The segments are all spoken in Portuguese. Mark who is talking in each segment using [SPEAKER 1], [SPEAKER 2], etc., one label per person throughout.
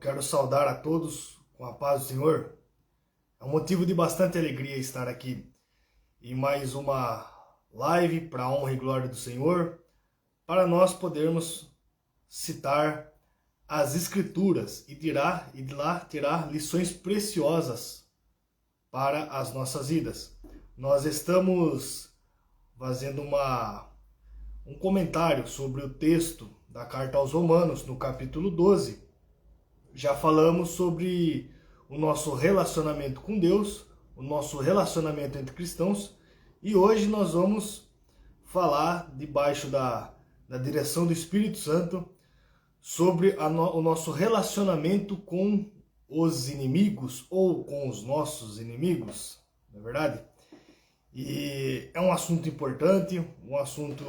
[SPEAKER 1] quero saudar a todos com a paz do Senhor. É um motivo de bastante alegria estar aqui em mais uma live para a honra e glória do Senhor, para nós podermos citar as Escrituras e de lá tirar lições preciosas para as nossas vidas. Nós estamos fazendo um comentário sobre o texto da carta aos Romanos, no capítulo 12. Já falamos sobre o nosso relacionamento com Deus, o nosso relacionamento entre cristãos, e hoje nós vamos falar, debaixo da direção do Espírito Santo, sobre o nosso relacionamento com os inimigos, ou com os nossos inimigos, não é verdade? E é um assunto importante, um assunto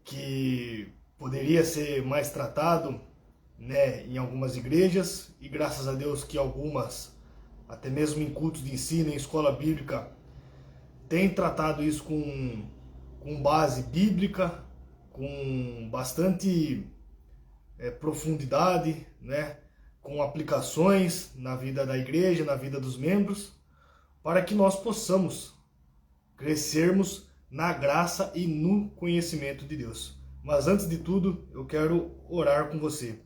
[SPEAKER 1] que poderia ser mais tratado, né, em algumas igrejas, e graças a Deus que algumas, até mesmo em cultos de ensino, em escola bíblica, têm tratado isso com base bíblica, com bastante profundidade, né, com aplicações na vida da igreja, na vida dos membros, para que nós possamos crescermos na graça e no conhecimento de Deus. Mas antes de tudo, eu quero orar com você.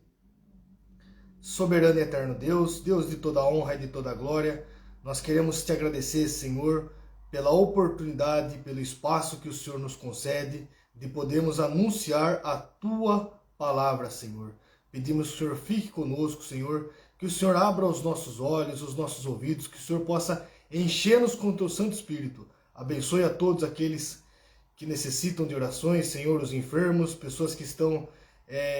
[SPEAKER 1] Soberano e eterno Deus, Deus de toda honra e de toda glória, nós queremos te agradecer, Senhor, pela oportunidade, pelo espaço que o Senhor nos concede de podermos anunciar a tua palavra, Senhor. Pedimos que o Senhor fique conosco, Senhor, que o Senhor abra os nossos olhos, os nossos ouvidos, que o Senhor possa encher-nos com o teu Santo Espírito. Abençoe a todos aqueles que necessitam de orações, Senhor, os enfermos, pessoas que estão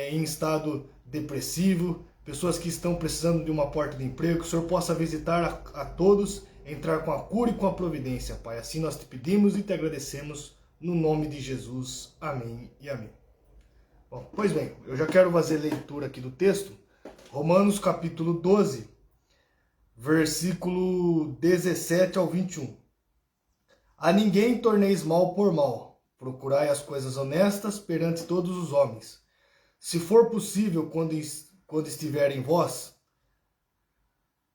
[SPEAKER 1] em estado depressivo, pessoas que estão precisando de uma porta de emprego, que o Senhor possa visitar a todos, entrar com a cura e com a providência, Pai. Assim nós te pedimos e te agradecemos, no nome de Jesus. Amém e amém. Bom, pois bem, eu já quero fazer leitura aqui do texto, Romanos capítulo 12, versículo 17 ao 21. A ninguém torneis mal por mal, procurai as coisas honestas perante todos os homens. Se for possível, quando estiver em vós,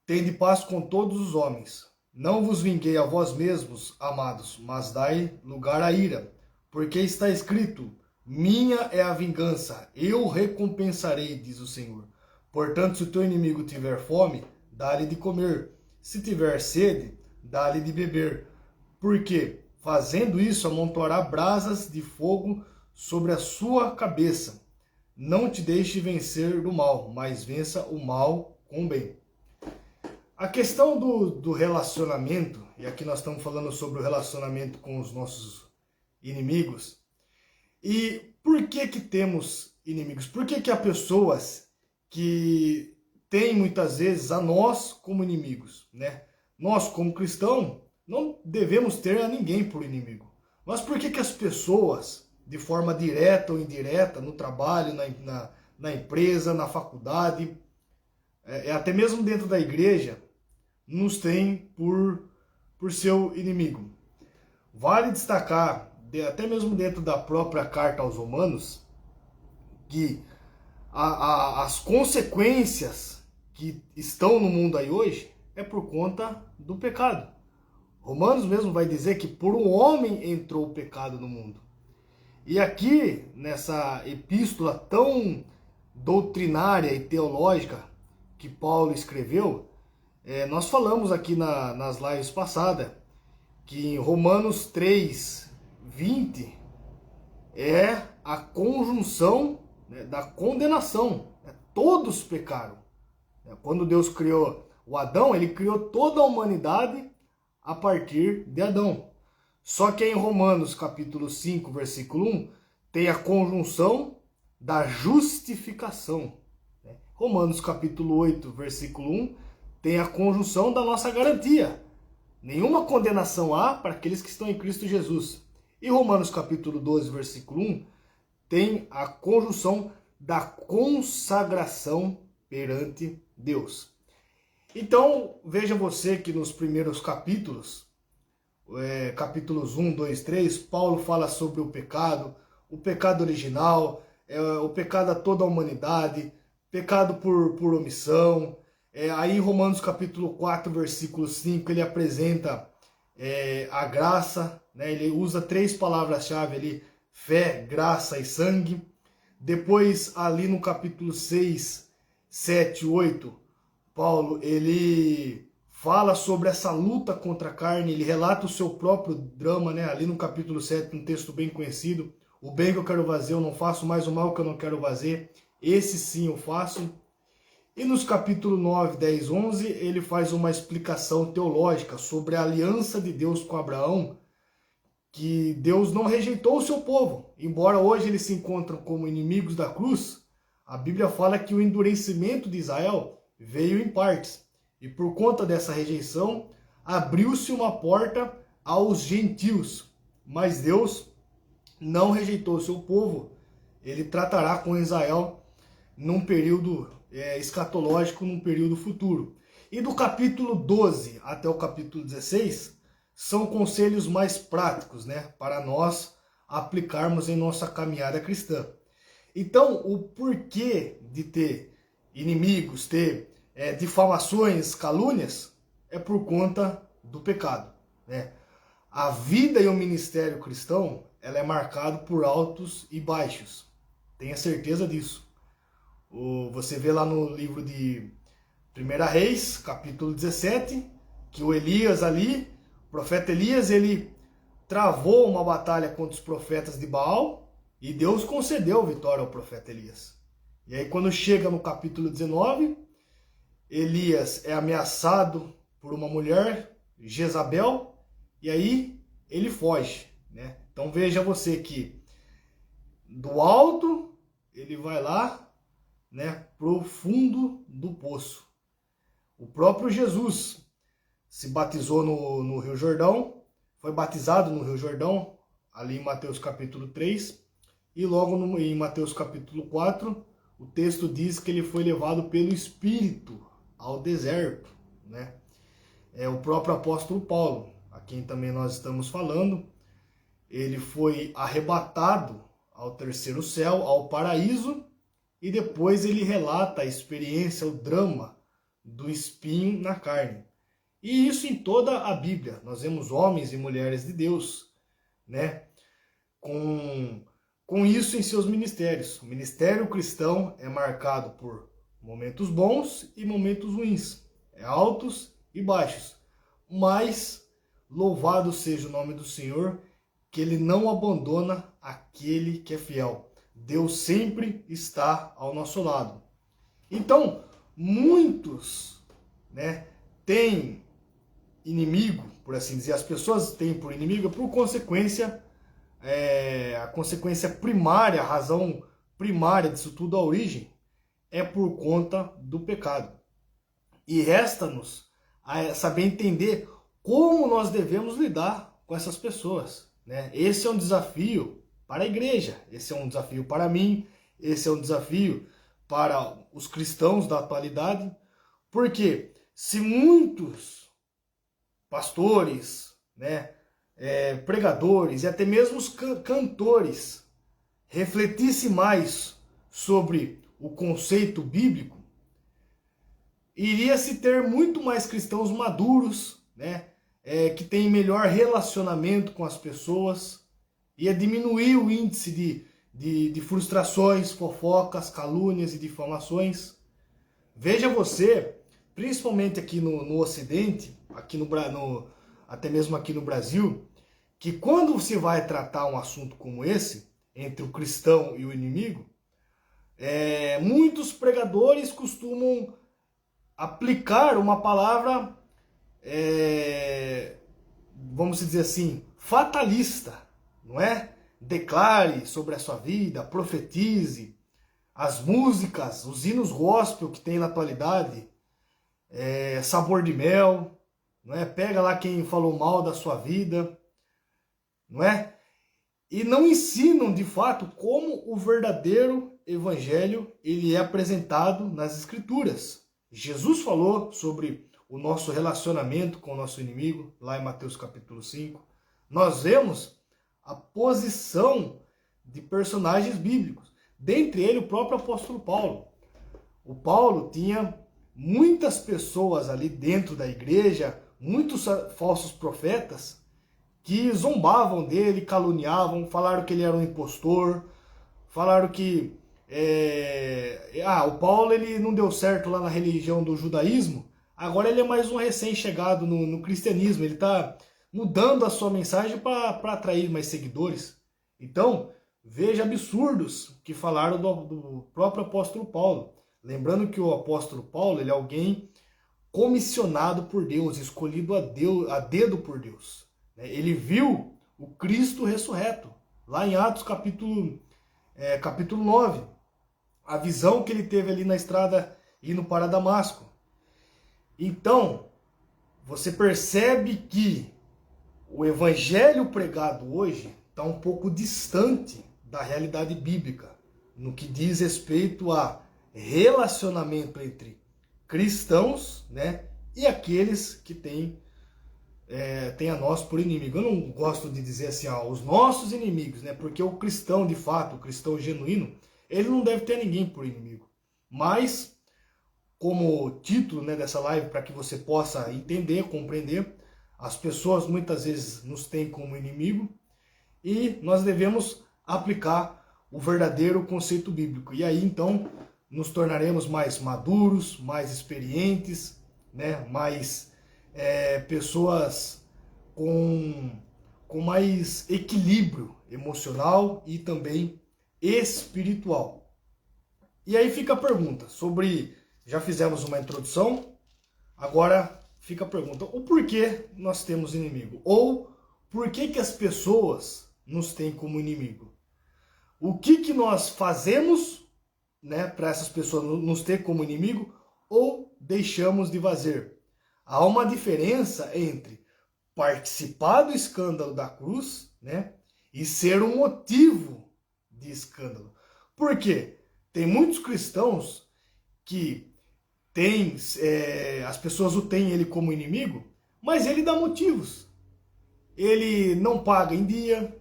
[SPEAKER 1] tende paz com todos os homens. Não vos vinguei a vós mesmos, amados, mas dai lugar à ira, porque está escrito: minha é a vingança, eu recompensarei, diz o Senhor. Portanto, se o teu inimigo tiver fome, dá-lhe de comer. Se tiver sede, dá-lhe de beber. Porque, fazendo isso, amontoará brasas de fogo sobre a sua cabeça. Não te deixe vencer do mal, mas vença o mal com o bem. A questão do relacionamento, e aqui nós estamos falando sobre o relacionamento com os nossos inimigos. E por que temos inimigos? Por que há pessoas que têm muitas vezes a nós como inimigos, né? Nós, como cristãos, não devemos ter a ninguém por inimigo. Mas por que as pessoas, de forma direta ou indireta, no trabalho, na empresa, na faculdade, até mesmo dentro da igreja, nos têm por seu inimigo? Vale destacar, até mesmo dentro da própria carta aos Romanos, que as consequências que estão no mundo aí hoje é por conta do pecado. Romanos mesmo vai dizer que por um homem entrou o pecado no mundo. E aqui, nessa epístola tão doutrinária e teológica que Paulo escreveu, nós falamos aqui nas lives passadas que em Romanos 3:20 é a conjunção, né, da condenação. Todos pecaram. Quando Deus criou o Adão, ele criou toda a humanidade a partir de Adão. Só que em Romanos capítulo 5, versículo 1, tem a conjunção da justificação. Romanos capítulo 8, versículo 1, tem a conjunção da nossa garantia. Nenhuma condenação há para aqueles que estão em Cristo Jesus. E Romanos capítulo 12, versículo 1, tem a conjunção da consagração perante Deus. Então, veja você que nos primeiros capítulos, capítulos 1, 2, 3, Paulo fala sobre o pecado original, o pecado a toda a humanidade, pecado por omissão. Aí em Romanos capítulo 4, versículo 5, ele apresenta a graça, né? Ele usa 3 palavras-chave ali, fé, graça e sangue. Depois, ali no capítulo 6, 7, 8, Paulo, ele fala sobre essa luta contra a carne, ele relata o seu próprio drama, né? Ali no capítulo 7, um texto bem conhecido, o bem que eu quero fazer eu não faço, mas o mal que eu não quero fazer, esse sim eu faço. E nos capítulos 9, 10, 11, ele faz uma explicação teológica sobre a aliança de Deus com Abraão, que Deus não rejeitou o seu povo. Embora hoje eles se encontram como inimigos da cruz, a Bíblia fala que o endurecimento de Israel veio em partes. E por conta dessa rejeição, abriu-se uma porta aos gentios. Mas Deus não rejeitou o seu povo. Ele tratará com Israel num período escatológico, num período futuro. E do capítulo 12 até o capítulo 16, são conselhos mais práticos, né, para nós aplicarmos em nossa caminhada cristã. Então, o porquê de ter inimigos, ter difamações, calúnias, é por conta do pecado, né? A vida e o ministério cristão, ela é marcado por altos e baixos. Tenha certeza disso. Você vê lá no livro de 1 Reis, capítulo 17, que o Elias ali, o profeta Elias, ele travou uma batalha contra os profetas de Baal e Deus concedeu vitória ao profeta Elias. E aí quando chega no capítulo 19, Elias é ameaçado por uma mulher, Jezabel, e aí ele foge, né? Então veja você que do alto ele vai lá, né, pro fundo do poço. O próprio Jesus se batizou no Rio Jordão, foi batizado no Rio Jordão, ali em Mateus capítulo 3, e logo em Mateus capítulo 4, o texto diz que ele foi levado pelo Espírito ao deserto, né? É o próprio apóstolo Paulo, a quem também nós estamos falando, ele foi arrebatado ao terceiro céu, ao paraíso, e depois ele relata a experiência, o drama do espinho na carne. E isso em toda a Bíblia. Nós vemos homens e mulheres de Deus, né, com isso em seus ministérios. O ministério cristão é marcado por momentos bons e momentos ruins, altos e baixos. Mas louvado seja o nome do Senhor, que ele não abandona aquele que é fiel. Deus sempre está ao nosso lado. Então, muitos, né, têm inimigo, por assim dizer, as pessoas têm por inimigo por consequência, a consequência primária, a razão primária disso tudo, a origem, é por conta do pecado. E resta-nos saber entender como nós devemos lidar com essas pessoas, né? Esse é um desafio para a igreja, esse é um desafio para mim, esse é um desafio para os cristãos da atualidade, porque se muitos pastores, né, pregadores e até mesmo os cantores refletissem mais sobre o conceito bíblico, iria se ter muito mais cristãos maduros, né, que têm melhor relacionamento com as pessoas, ia diminuir o índice de frustrações, fofocas, calúnias e difamações. Veja você, principalmente aqui no Ocidente, aqui até mesmo aqui no Brasil, que quando se vai tratar um assunto como esse, entre o cristão e o inimigo, muitos pregadores costumam aplicar uma palavra, vamos dizer assim, fatalista, não é? Declare sobre a sua vida, profetize. As músicas, os hinos gospel que tem na atualidade, sabor de mel, não é? Pega lá quem falou mal da sua vida, não é? E não ensinam de fato como o verdadeiro evangelho ele é apresentado nas escrituras. Jesus falou sobre o nosso relacionamento com o nosso inimigo, lá em Mateus capítulo 5. Nós vemos a posição de personagens bíblicos, dentre eles o próprio apóstolo Paulo. O Paulo tinha muitas pessoas ali dentro da igreja, muitos falsos profetas, que zombavam dele, caluniavam, falaram que ele era um impostor, falaram que o Paulo ele não deu certo lá na religião do judaísmo, agora ele é mais um recém-chegado no cristianismo, ele está mudando a sua mensagem para atrair mais seguidores. Então, veja absurdos que falaram do próprio apóstolo Paulo. Lembrando que o apóstolo Paulo ele é alguém comissionado por Deus, escolhido a dedo por Deus. Ele viu o Cristo ressurreto, lá em Atos capítulo 9. A visão que ele teve ali na estrada indo para Damasco. Então, você percebe que o evangelho pregado hoje está um pouco distante da realidade bíblica, no que diz respeito a relacionamento entre cristãos, né, e aqueles que têm a nós por inimigo. Eu não gosto de dizer assim, os nossos inimigos, né, porque o cristão, de fato, o cristão genuíno, ele não deve ter ninguém por inimigo. Mas, como título, né, dessa live, para que você possa entender, compreender, as pessoas muitas vezes nos têm como inimigo e nós devemos aplicar o verdadeiro conceito bíblico. E aí, então, nos tornaremos mais maduros, mais experientes, né? Mais pessoas com mais equilíbrio emocional e também espiritual. E aí fica a pergunta sobre, já fizemos uma introdução, agora fica a pergunta, o porquê nós temos inimigo? Ou por que as pessoas nos têm como inimigo? O que nós fazemos, né, para essas pessoas nos ter como inimigo ou deixamos de fazer? Há uma diferença entre participar do escândalo da cruz, né, e ser um motivo de escândalo. Por quê? Tem muitos cristãos que as pessoas o têm ele como inimigo, mas ele dá motivos. Ele não paga em dia,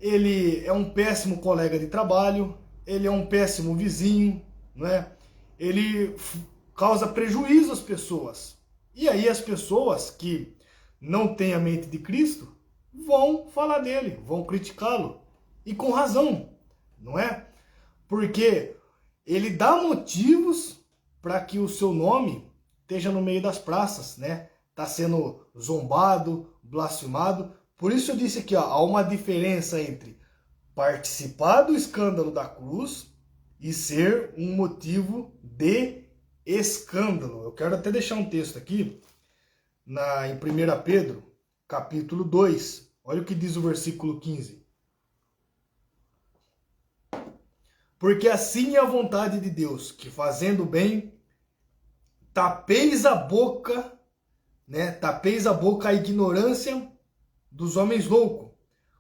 [SPEAKER 1] ele é um péssimo colega de trabalho, ele é um péssimo vizinho, não é? Ele causa prejuízo às pessoas. E aí as pessoas que não têm a mente de Cristo vão falar dele, vão criticá-lo. E com razão, não é? Porque ele dá motivos para que o seu nome esteja no meio das praças, né? Está sendo zombado, blasfemado. Por isso eu disse aqui, há uma diferença entre participar do escândalo da cruz e ser um motivo de escândalo. Eu quero até deixar um texto aqui em 1 Pedro, capítulo 2. Olha o que diz o versículo 15. Porque assim é a vontade de Deus, que fazendo bem, tapeis a boca, né? Tapeis a boca à ignorância dos homens loucos,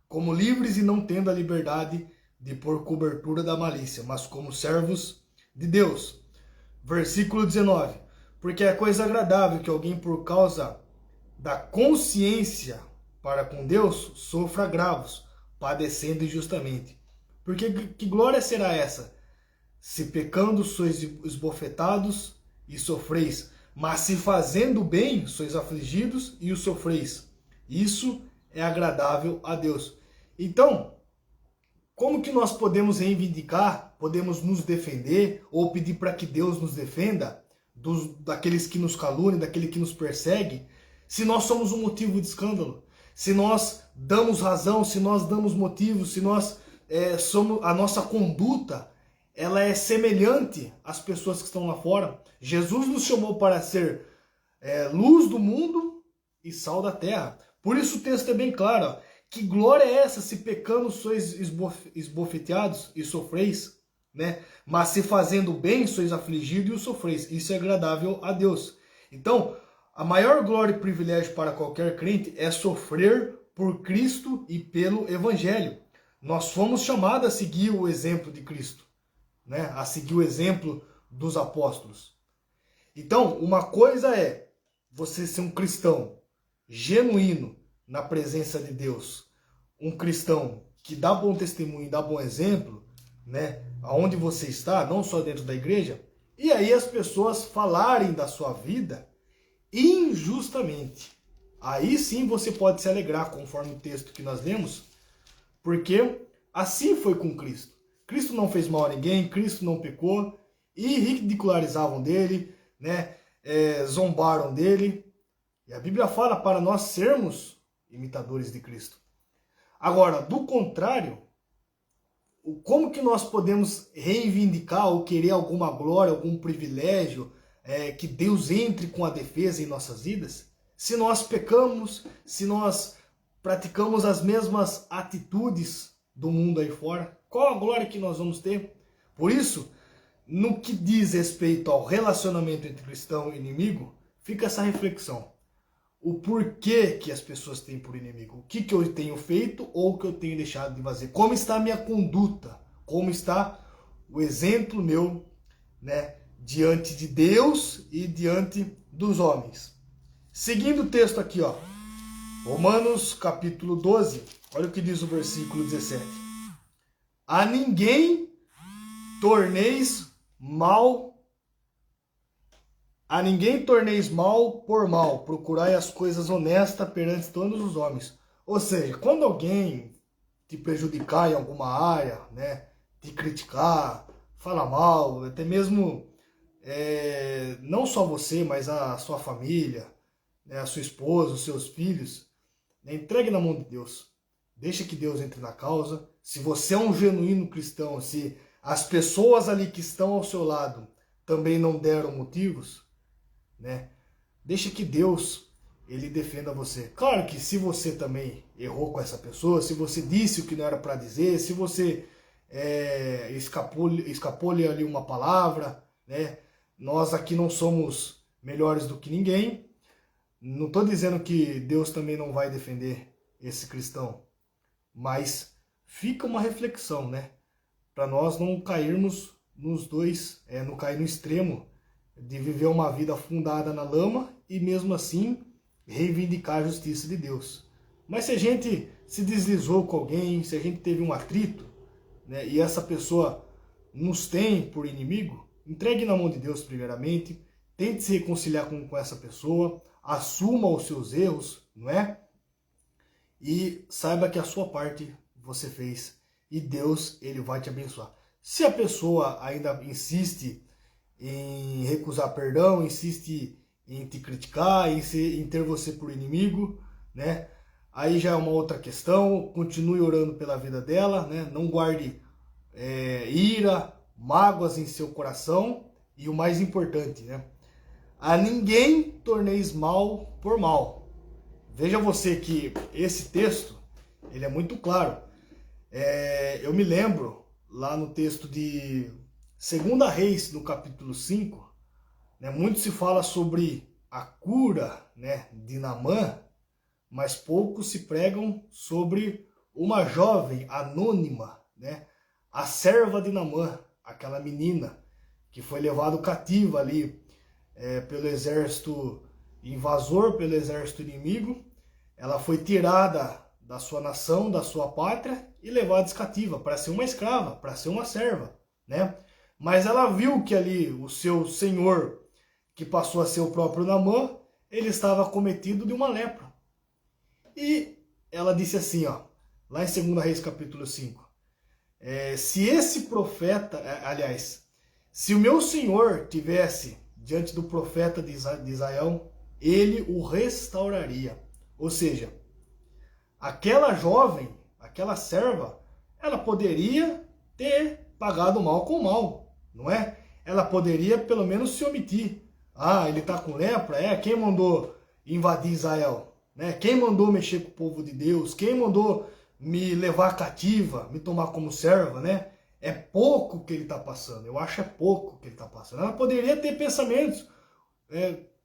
[SPEAKER 1] como livres e não tendo a liberdade de pôr cobertura da malícia, mas como servos de Deus. Versículo 19. Porque é coisa agradável que alguém, por causa da consciência para com Deus, sofra agravos, padecendo injustamente. Porque que glória será essa? Se pecando sois esbofetados e sofreis, mas se fazendo bem sois afligidos e o sofreis. Isso é agradável a Deus. Então, como que nós podemos reivindicar, podemos nos defender ou pedir para que Deus nos defenda daqueles que nos caluniam, daquele que nos persegue, se nós somos um motivo de escândalo? Se nós damos razão, se nós damos motivos, se nós a nossa conduta ela é semelhante às pessoas que estão lá fora. Jesus nos chamou para ser luz do mundo e sal da terra. Por isso o texto é bem claro. Que glória é essa se pecando sois esbofeteados e sofreis, né? Mas se fazendo bem sois afligidos e o sofreis. Isso é agradável a Deus. Então, a maior glória e privilégio para qualquer crente é sofrer por Cristo e pelo Evangelho. Nós fomos chamados a seguir o exemplo de Cristo, né? A seguir o exemplo dos apóstolos. Então, uma coisa é você ser um cristão genuíno na presença de Deus, um cristão que dá bom testemunho, dá bom exemplo, né? Aonde você está, não só dentro da igreja. E aí as pessoas falarem da sua vida injustamente. Aí sim você pode se alegrar, conforme o texto que nós lemos, porque assim foi com Cristo. Cristo não fez mal a ninguém, Cristo não pecou, e ridicularizavam dele, né? Zombaram dele. E a Bíblia fala para nós sermos imitadores de Cristo. Agora, do contrário, como que nós podemos reivindicar ou querer alguma glória, algum privilégio, que Deus entre com a defesa em nossas vidas, se nós pecamos, se nós praticamos as mesmas atitudes do mundo aí fora? Qual a glória que nós vamos ter? Por isso, no que diz respeito ao relacionamento entre cristão e inimigo, fica essa reflexão. O porquê que as pessoas têm por inimigo? O que eu tenho feito ou o que eu tenho deixado de fazer? Como está a minha conduta? Como está o exemplo meu, né, diante de Deus e diante dos homens? Seguindo o texto aqui, ó, Romanos capítulo 12, olha o que diz o versículo 17. A ninguém torneis mal por mal, procurai as coisas honestas perante todos os homens. Ou seja, quando alguém te prejudicar em alguma área, né, te criticar, falar mal, até mesmo não só você, mas a sua família, né, a sua esposa, os seus filhos, né, entregue na mão de Deus. Deixa que Deus entre na causa. Se você é um genuíno cristão, se as pessoas ali que estão ao seu lado também não deram motivos, né, deixa que Deus, ele defenda você. Claro que se você também errou com essa pessoa, se você disse o que não era para dizer, se você escapou-lhe ali uma palavra, né, nós aqui não somos melhores do que ninguém. Não estou dizendo que Deus também não vai defender esse cristão, mas fica uma reflexão, né, para nós não cairmos nos dois, não cair no extremo de viver uma vida afundada na lama e mesmo assim reivindicar a justiça de Deus. Mas se a gente se deslizou com alguém, se a gente teve um atrito, né, e essa pessoa nos tem por inimigo, entregue na mão de Deus primeiramente, tente se reconciliar com essa pessoa, assuma os seus erros, não é? E saiba que a sua parte você fez e Deus, ele vai te abençoar. Se a pessoa ainda insiste em recusar perdão, insiste em te criticar, em ter você por inimigo, né? Aí já é uma outra questão. Continue orando pela vida dela, né? Não guarde ira, mágoas em seu coração. E o mais importante, né? A ninguém torneis mal por mal. Veja você que esse texto, ele é muito claro. Eu me lembro lá no texto de 2 Reis, no capítulo 5, né, muito se fala sobre a cura, né, de Naamã, mas pouco se pregam sobre uma jovem anônima, né, a serva de Naamã, aquela menina que foi levada cativa ali pelo exército invasor, pelo exército inimigo. Ela foi tirada da sua nação, da sua pátria e levada cativa para ser uma escrava, para ser uma serva, né? Mas ela viu que ali o seu senhor, que passou a ser o próprio Naamã, ele estava acometido de uma lepra. E ela disse assim, ó, lá em 2 Reis capítulo 5, se esse profeta, se o meu senhor tivesse diante do profeta de Israel, ele o restauraria. Ou seja, aquela jovem, aquela serva, ela poderia ter pagado mal com mal, não é? Ela poderia pelo menos se omitir. Ah, ele está com lepra? Quem mandou invadir Israel? Né? Quem mandou mexer com o povo de Deus? Quem mandou me levar cativa, me tomar como serva, né? É pouco que ele está passando. Eu acho pouco que ele está passando. Ela poderia ter pensamentos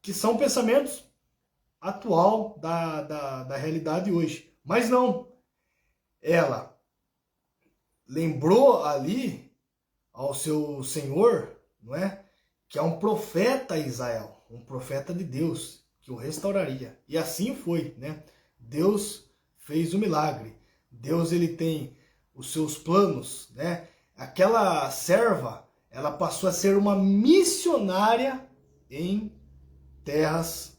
[SPEAKER 1] que são pensamentos atual da realidade hoje. Mas não. Ela lembrou ali ao seu senhor, não é? Que é um profeta Israel, um profeta de Deus, que o restauraria. E assim foi, né? Deus fez o milagre. Deus, ele tem os seus planos, né? Aquela serva, ela passou a ser uma missionária em terras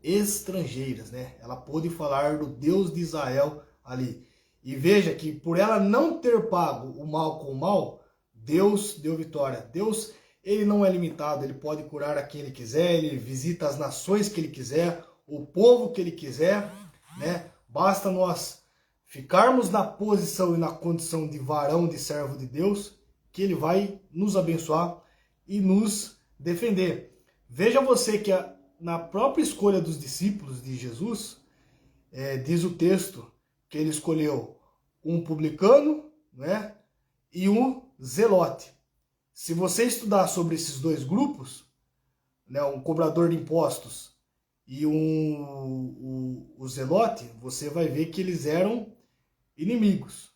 [SPEAKER 1] estrangeiras, né? Ela pôde falar do Deus de Israel ali. E veja que por ela não ter pago o mal com o mal, Deus deu vitória. Deus, ele não é limitado, ele pode curar a quem ele quiser, ele visita as nações que ele quiser, o povo que ele quiser, né? Basta nós ficarmos na posição e na condição de varão, de servo de Deus, que ele vai nos abençoar e nos defender. Veja você que na própria escolha dos discípulos de Jesus, diz o texto que ele escolheu um publicano, né, e um zelote. Se você estudar sobre esses dois grupos, né, um cobrador de impostos e o zelote, você vai ver que eles eram inimigos.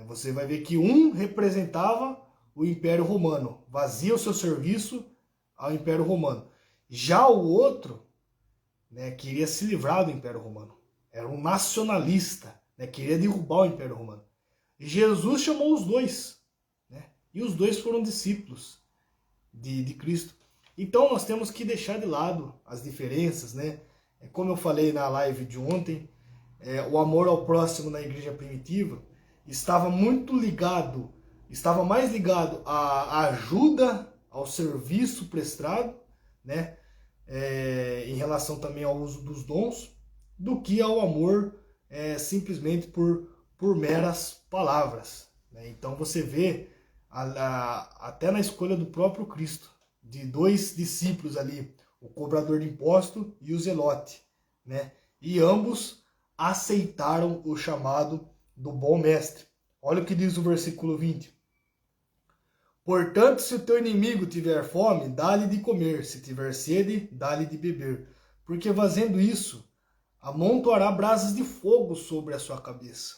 [SPEAKER 1] Você vai ver que um representava o Império Romano, vazia o seu serviço ao Império Romano. Já o outro, né, queria se livrar do Império Romano. Era um nacionalista, né, queria derrubar o Império Romano. E Jesus chamou os dois, né, e os dois foram discípulos de Cristo. Então nós temos que deixar de lado as diferenças, né? Como eu falei na live de ontem, o amor ao próximo na igreja primitiva estava muito ligado, estava mais ligado à ajuda, ao serviço prestado, né? Em relação também ao uso dos dons, do que ao amor simplesmente por meras palavras, né? Então você vê até na escolha do próprio Cristo, de dois discípulos ali, o cobrador de imposto e o zelote, né? E ambos aceitaram o chamado do bom mestre. Olha o que diz o versículo 20. Portanto, se o teu inimigo tiver fome, dá-lhe de comer, se tiver sede, dá-lhe de beber, porque fazendo isso, amontoará brasas de fogo sobre a sua cabeça.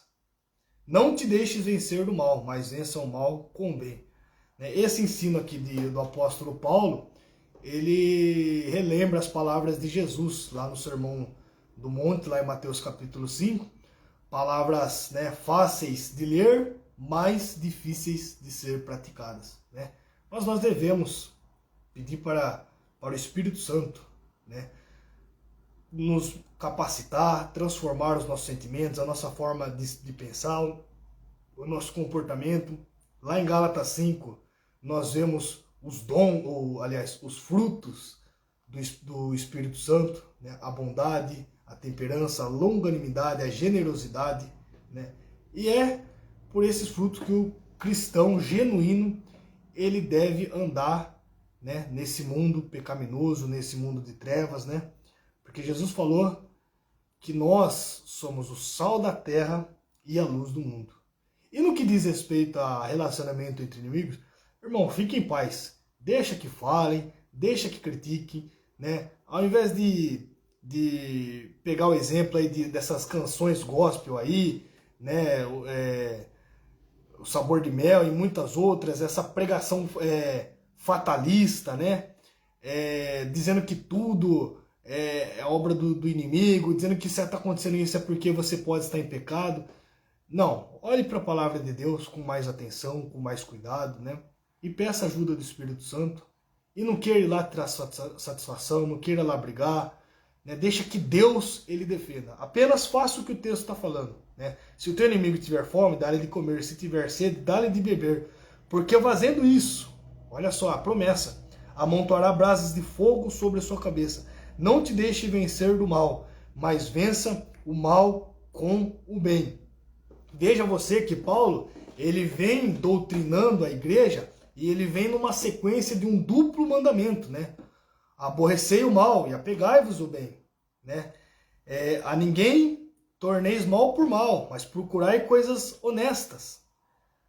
[SPEAKER 1] Não te deixes vencer do mal, mas vença o mal com o bem. Esse ensino aqui do apóstolo Paulo, ele relembra as palavras de Jesus lá no Sermão do Monte, lá em Mateus capítulo 5, palavras, né, fáceis de ler, mas difíceis de ser praticadas, né? Mas nós devemos pedir para o Espírito Santo, né, nos capacitar, transformar os nossos sentimentos, a nossa forma de pensar, o nosso comportamento. Lá em Gálatas 5, nós vemos os dons, ou aliás, os frutos do Espírito Santo, né? A bondade, a temperança, a longanimidade, a generosidade, né? E é por esses frutos que o cristão genuíno ele deve andar, né, nesse mundo pecaminoso, nesse mundo de trevas, né? Porque Jesus falou que nós somos o sal da terra e a luz do mundo. E no que diz respeito a relacionamento entre inimigos, irmão, fique em paz. Deixa que falem, deixa que critiquem, né? Ao invés de pegar o exemplo aí dessas canções gospel aí, né? O Sabor de Mel e muitas outras, essa pregação fatalista, né? Dizendo que tudo é obra do inimigo, dizendo que se está acontecendo isso é porque você pode estar em pecado. Não, olhe para a palavra de Deus com mais atenção, com mais cuidado, né? E peça ajuda do Espírito Santo. E não queira ir lá tirar satisfação, não queira lá brigar, né? Deixa que Deus ele defenda. Apenas faça o que o texto está falando, né? Se o teu inimigo tiver fome, dá-lhe de comer. Se tiver sede, dá-lhe de beber. Porque fazendo isso, olha só a promessa, amontoará brasas de fogo sobre a sua cabeça. Não te deixe vencer do mal, mas vença o mal com o bem. Veja você que Paulo, ele vem doutrinando a igreja e ele vem numa sequência de um duplo mandamento, né? Aborrecei o mal e apegai-vos o bem, né? A ninguém torneis mal por mal, mas procurai coisas honestas.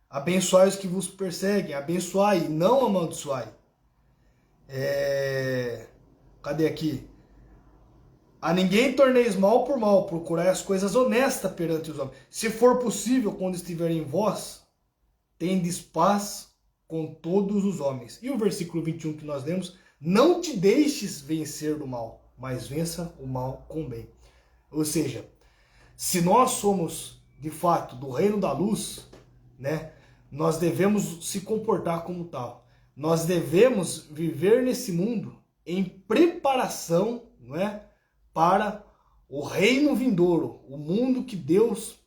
[SPEAKER 1] Abençoai os que vos perseguem, abençoai e não amaldiçoai. Cadê aqui? A ninguém torneis mal por mal, procurai as coisas honestas perante os homens. Se for possível, quando estiver em vós, tendes paz com todos os homens. E o versículo 21 que nós lemos, não te deixes vencer do mal, mas vença o mal com o bem. Ou seja, se nós somos, de fato, do reino da luz, né, nós devemos se comportar como tal. nós devemos viver nesse mundo em preparação, não é, para o reino vindouro, o mundo que Deus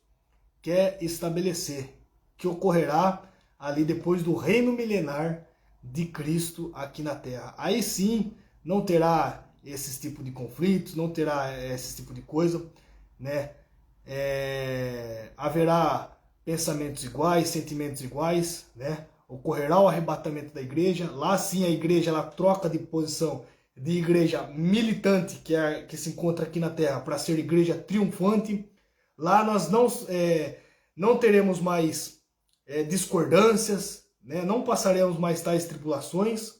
[SPEAKER 1] quer estabelecer, que ocorrerá ali depois do reino milenar de Cristo aqui na Terra. Aí sim não terá esses tipos de conflitos, não terá esse tipo de coisa, né? Haverá pensamentos iguais, sentimentos iguais, né? Ocorrerá o arrebatamento da igreja. Lá sim a igreja ela troca de posição de igreja militante, que se encontra aqui na Terra, para ser igreja triunfante. Lá nós não teremos mais discordâncias, né? Não passaremos mais tais tribulações.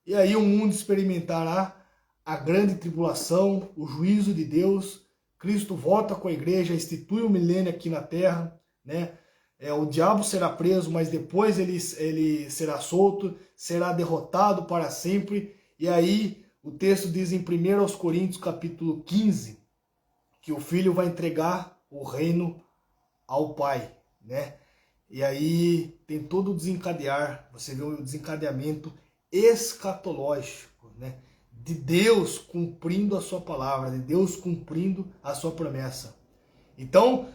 [SPEAKER 1] E aí o mundo experimentará a grande tribulação, o juízo de Deus. Cristo volta com a igreja, institui o milênio aqui na Terra, né? O diabo será preso, mas depois ele será solto, será derrotado para sempre. E aí o texto diz em 1 Coríntios capítulo 15, que o Filho vai entregar o reino ao Pai, né? E aí tem todo o desencadear, você vê o desencadeamento escatológico, né? De Deus cumprindo a sua palavra, de Deus cumprindo a sua promessa. Então,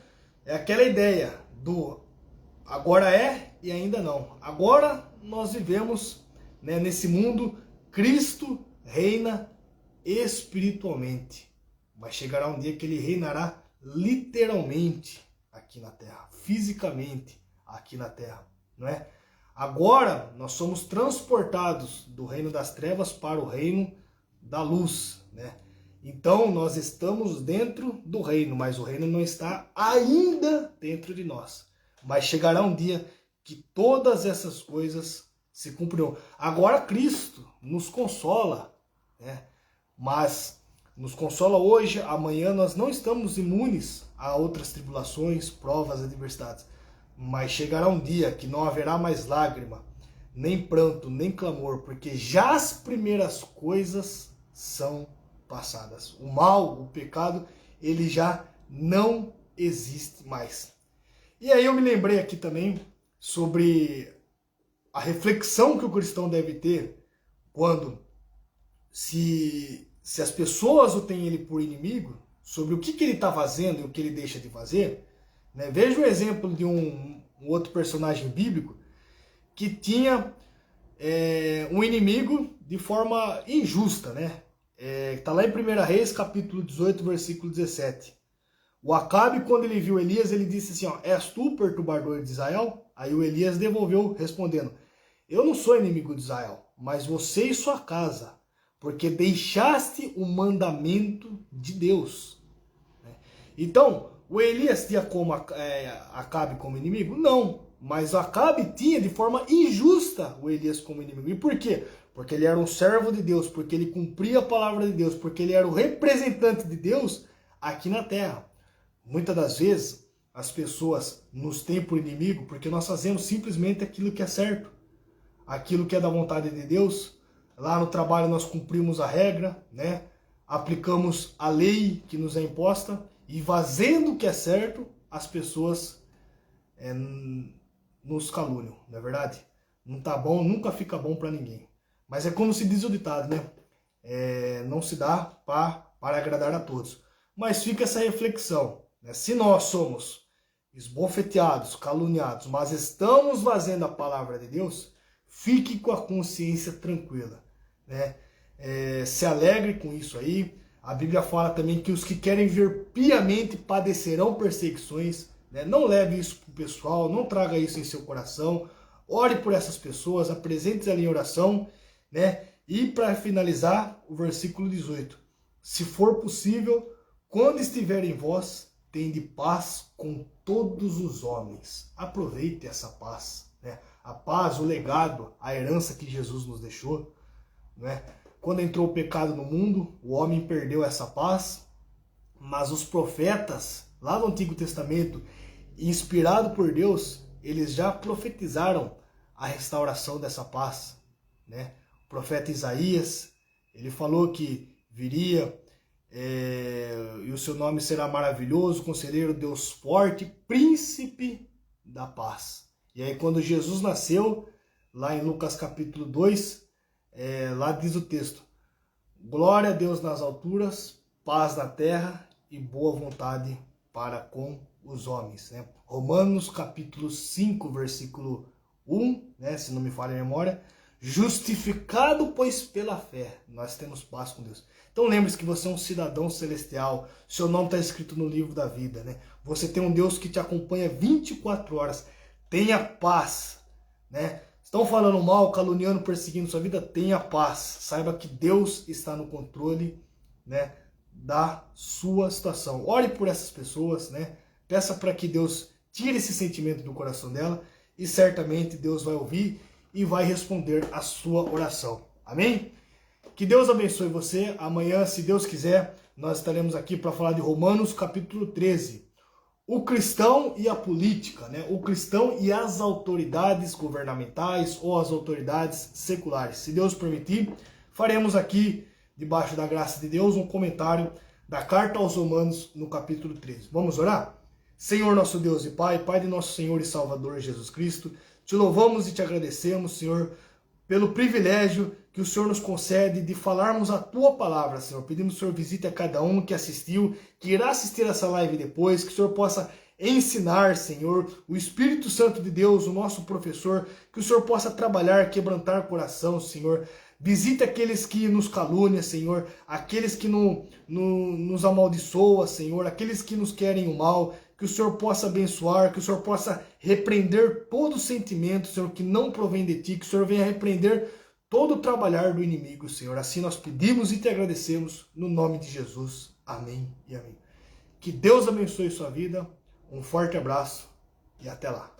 [SPEAKER 1] é aquela ideia do agora é e ainda não. Agora nós vivemos, né, nesse mundo, Cristo reina espiritualmente. Mas chegará um dia que ele reinará literalmente aqui na Terra, fisicamente aqui na Terra, não é? Agora nós somos transportados do reino das trevas para o reino da luz, né? Então nós estamos dentro do reino, mas o reino não está ainda dentro de nós. Mas chegará um dia que todas essas coisas se cumprirão. Agora Cristo nos consola, né? Mas nos consola hoje, amanhã nós não estamos imunes a outras tribulações, provas, adversidades. Mas chegará um dia que não haverá mais lágrima, nem pranto, nem clamor, porque já as primeiras coisas são passadas. O mal, o pecado, ele já não existe mais. E aí eu me lembrei aqui também sobre a reflexão que o cristão deve ter quando, se as pessoas o têm ele por inimigo, sobre o que ele está fazendo e o que ele deixa de fazer, né? Veja o exemplo de um outro personagem bíblico que tinha um inimigo de forma injusta, né? Está lá em 1 Reis, capítulo 18, versículo 17. O Acabe, quando ele viu Elias, ele disse assim, ó, és tu o perturbador de Israel? Aí o Elias devolveu, respondendo, eu não sou inimigo de Israel, mas você e sua casa, porque deixaste o mandamento de Deus. Então, o Elias tinha como Acabe como inimigo? Não, mas Acabe tinha de forma injusta o Elias como inimigo. E por quê? Porque ele era um servo de Deus, porque ele cumpria a palavra de Deus, porque ele era o representante de Deus aqui na terra. Muitas das vezes as pessoas nos têm por inimigo porque nós fazemos simplesmente aquilo que é certo, aquilo que é da vontade de Deus. Lá no trabalho nós cumprimos a regra, né? Aplicamos a lei que nos é imposta e fazendo o que é certo, as pessoas nos caluniam, não é verdade? Não tá bom, nunca fica bom para ninguém. Mas é como se diz o ditado, né? Não se dá para agradar a todos. Mas fica essa reflexão, né? Se nós somos esbofeteados, caluniados, mas estamos fazendo a palavra de Deus, fique com a consciência tranquila, né? Se alegre com isso aí. A Bíblia fala também que os que querem viver piamente padecerão perseguições, né? Não leve isso para o pessoal, não traga isso em seu coração. Ore por essas pessoas, apresente ali em oração, né? E para finalizar, o versículo 18. Se for possível, quando estiver em vós, tende paz com todos os homens. Aproveite essa paz, né? A paz, o legado, a herança que Jesus nos deixou, né? Quando entrou o pecado no mundo, o homem perdeu essa paz, mas os profetas, lá no Antigo Testamento, inspirados por Deus, eles já profetizaram a restauração dessa paz, né? O profeta Isaías, ele falou que viria e o seu nome será maravilhoso, conselheiro, Deus forte, príncipe da paz. E aí quando Jesus nasceu, lá em Lucas capítulo 2, lá diz o texto: glória a Deus nas alturas, paz na terra e boa vontade para com os homens. Né? Romanos capítulo 5, versículo 1, né, se não me falha a memória: justificado, pois, pela fé, nós temos paz com Deus. Então lembre-se que você é um cidadão celestial, seu nome está escrito no livro da vida, né? Você tem um Deus que te acompanha 24 horas, tenha paz, né? Estão falando mal, caluniando, perseguindo sua vida, tenha paz, saiba que Deus está no controle, né, da sua situação. Ore por essas pessoas, né? Peça para que Deus tire esse sentimento do coração dela e certamente Deus vai ouvir e vai responder a sua oração. Amém? Que Deus abençoe você. Amanhã, se Deus quiser, nós estaremos aqui para falar de Romanos capítulo 13. O cristão e a política, né? O cristão e as autoridades governamentais ou as autoridades seculares. Se Deus permitir, faremos aqui, debaixo da graça de Deus, um comentário da carta aos Romanos no capítulo 13. Vamos orar? Senhor nosso Deus e Pai, Pai de nosso Senhor e Salvador Jesus Cristo, te louvamos e te agradecemos, Senhor, pelo privilégio que o Senhor nos concede de falarmos a Tua palavra, Senhor. Pedimos que o Senhor visite a cada um que assistiu, que irá assistir essa live depois, que o Senhor possa ensinar, Senhor, o Espírito Santo de Deus, o nosso professor, que o Senhor possa trabalhar, quebrantar o coração, Senhor. Visite aqueles que nos caluniam, Senhor, aqueles que nos amaldiçoam, Senhor, aqueles que nos querem o mal, que o Senhor possa abençoar, que o Senhor possa repreender todo sentimento, Senhor, que não provém de Ti, que o Senhor venha repreender todo o trabalhar do inimigo, Senhor. Assim nós pedimos e te agradecemos, no nome de Jesus. Amém e amém. Que Deus abençoe sua vida, um forte abraço e até lá.